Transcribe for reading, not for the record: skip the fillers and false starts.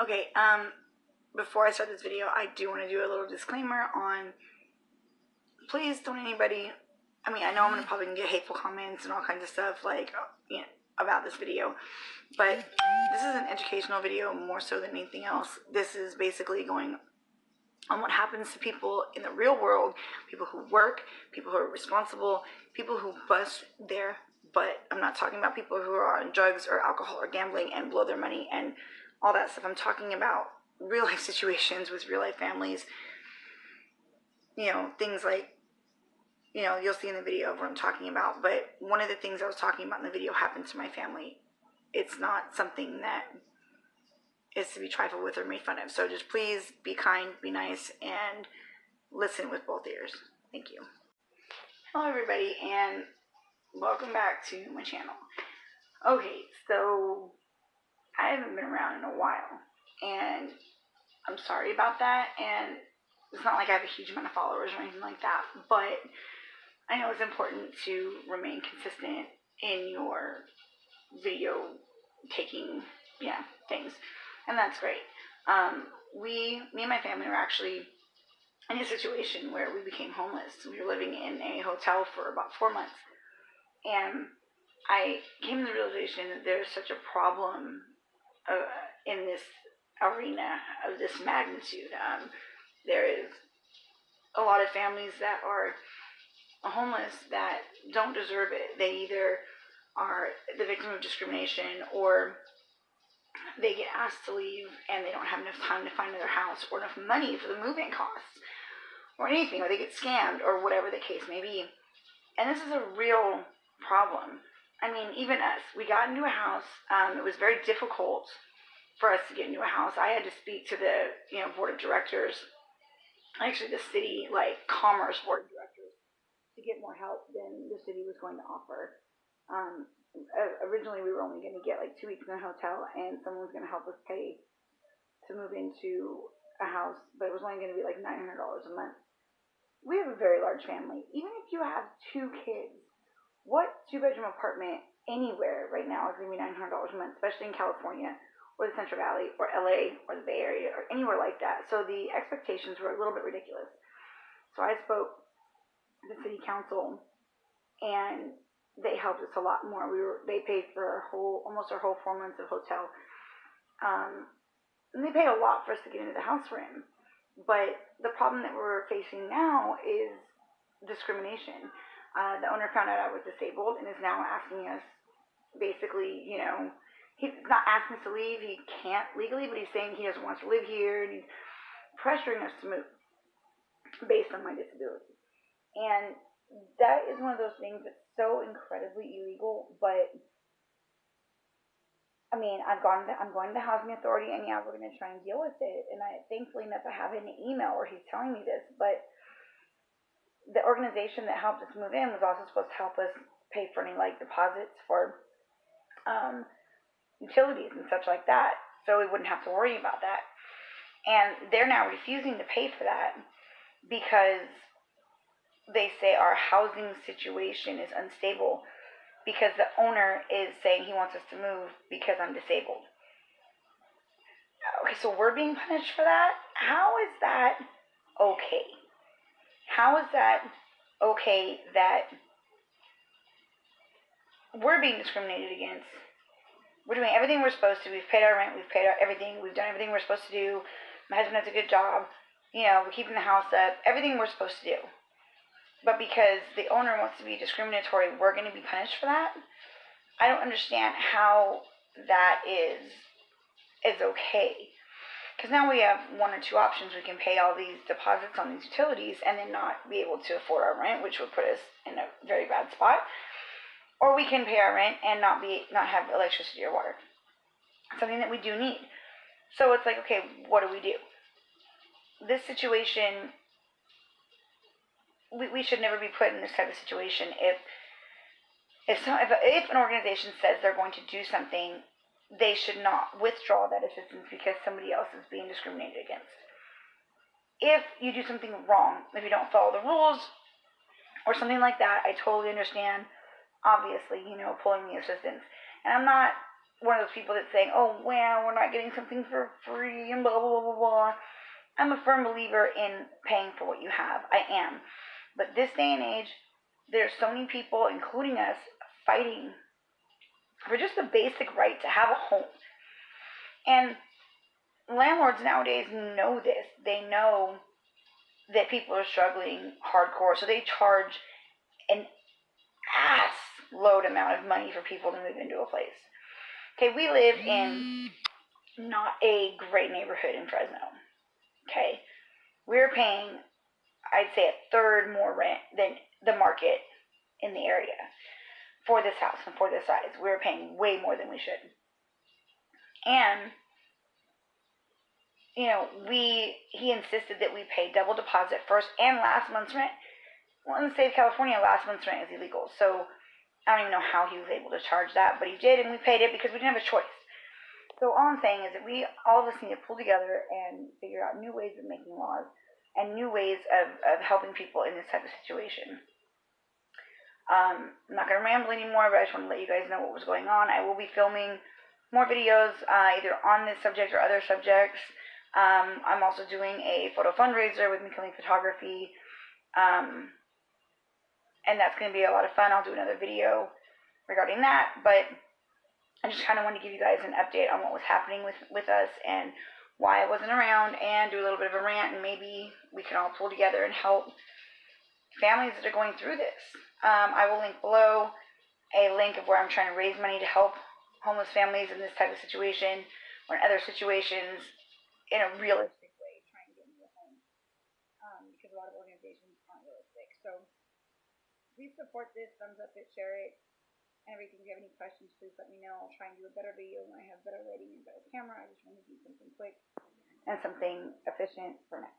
Okay, before I start this video, I do want to do a little disclaimer on, please don't anybody, I know I'm going to probably get hateful comments and all kinds of stuff, like, about this video, but this is an educational video more so than anything else. This is basically going on what happens to people in the real world, people who work, people who are responsible, people who bust their butt. I'm not talking about people who are on drugs or alcohol or gambling and blow their money and all that stuff. I'm talking about real life situations with real life families, things like, you'll see in the video of what I'm talking about. But one of the things I was talking about in the video happened to my family. It's not something that is to be trifled with or made fun of. So just please be kind, be nice, and listen with both ears. Thank you. Hello everybody, and welcome back to my channel. Okay, so I haven't been around in a while, and I'm sorry about that, and it's not like I have a huge amount of followers or anything like that, but I know it's important to remain consistent in your video taking, things, and that's great. Me and my family were actually in a situation where we became homeless. We were living in a hotel for about 4 months, and I came to the realization that there's such a problem in this arena of this magnitude. There is a lot of families that are homeless that don't deserve it. They either are the victim of discrimination, or they get asked to leave and they don't have enough time to find another house or enough money for the moving costs or anything, or they get scammed or whatever the case may be. And this is a real problem. Even us, we got into a house. It was very difficult for us to get into a house. I had to speak to the board of directors, actually the city commerce board of directors, to get more help than the city was going to offer. Originally we were only going to get 2 weeks in a hotel, and someone was going to help us pay to move into a house, but it was only going to be $900 a month. We have a very large family. Even if you have 2 kids, what 2-bedroom apartment anywhere right now is going to be $900 a month, especially in California or the Central Valley or LA or the Bay Area or anywhere like that. So the expectations were a little bit ridiculous. So I spoke to the city council, and they helped us a lot more. They paid for almost our whole 4 months of hotel. And they paid a lot for us to get into the house we're in. But the problem that we're facing now is discrimination. The owner found out I was disabled and is now asking us, basically, he's not asking us to leave. He can't legally, but he's saying he doesn't want us to live here, and he's pressuring us to move based on my disability. And that is one of those things that's so incredibly illegal. But I'm going to the housing authority, and we're going to try and deal with it. And thankfully enough, I have an email where he's telling me this. But the organization that helped us move in was also supposed to help us pay for any deposits for utilities and such like that, so we wouldn't have to worry about that. And they're now refusing to pay for that because they say our housing situation is unstable, because the owner is saying he wants us to move because I'm disabled. Okay, so we're being punished for that? How is that okay? How is that okay that we're being discriminated against? We're doing everything we're supposed to. We've paid our rent. We've paid everything. We've done everything we're supposed to do. My husband has a good job. We're keeping the house up. Everything we're supposed to do. But because the owner wants to be discriminatory, we're going to be punished for that? I don't understand how that is okay. Because now we have 1 or 2 options. We can pay all these deposits on these utilities and then not be able to afford our rent, which would put us in a very bad spot. Or we can pay our rent and not have electricity or water, something that we do need. So it's okay, what do we do? This situation, we should never be put in this type of situation. If an organization says they're going to do something, they should not withdraw that assistance because somebody else is being discriminated against. If you do something wrong, if you don't follow the rules or something like that, I totally understand, obviously, pulling the assistance. And I'm not one of those people that's saying, oh, well, we're not getting something for free and blah, blah, blah, blah, blah. I'm a firm believer in paying for what you have. I am. But this day and age, there's so many people, including us, fighting for just the basic right to have a home. And landlords nowadays know this. They know that people are struggling hardcore, so they charge an ass load amount of money for people to move into a place. Okay, we live in not a great neighborhood in Fresno. Okay, we're paying, I'd say, a third more rent than the market in the area for this house and for this size. We're paying way more than we should. And, you know, he insisted that we pay double deposit first and last month's rent. Well, in the state of California, last month's rent is illegal. So I don't even know how he was able to charge that, but he did, and we paid it because we didn't have a choice. So all I'm saying is that all of us need to pull together and figure out new ways of making laws and new ways of helping people in this type of situation. I'm not going to ramble anymore, but I just want to let you guys know what was going on. I will be filming more videos either on this subject or other subjects. I'm also doing a photo fundraiser with McKinley Photography, and that's going to be a lot of fun. I'll do another video regarding that, but I just kind of wanted to give you guys an update on what was happening with us and why I wasn't around, and do a little bit of a rant, and maybe we can all pull together and help families that are going through this. I will link below a link of where I'm trying to raise money to help homeless families in this type of situation or in other situations in a realistic way, trying to get into a home, because a lot of organizations aren't realistic. So please support this, thumbs up it, share it, and everything. If you have any questions, please let me know. I'll try and do a better video when I have better lighting and better camera. I just want to do something quick and something efficient for now.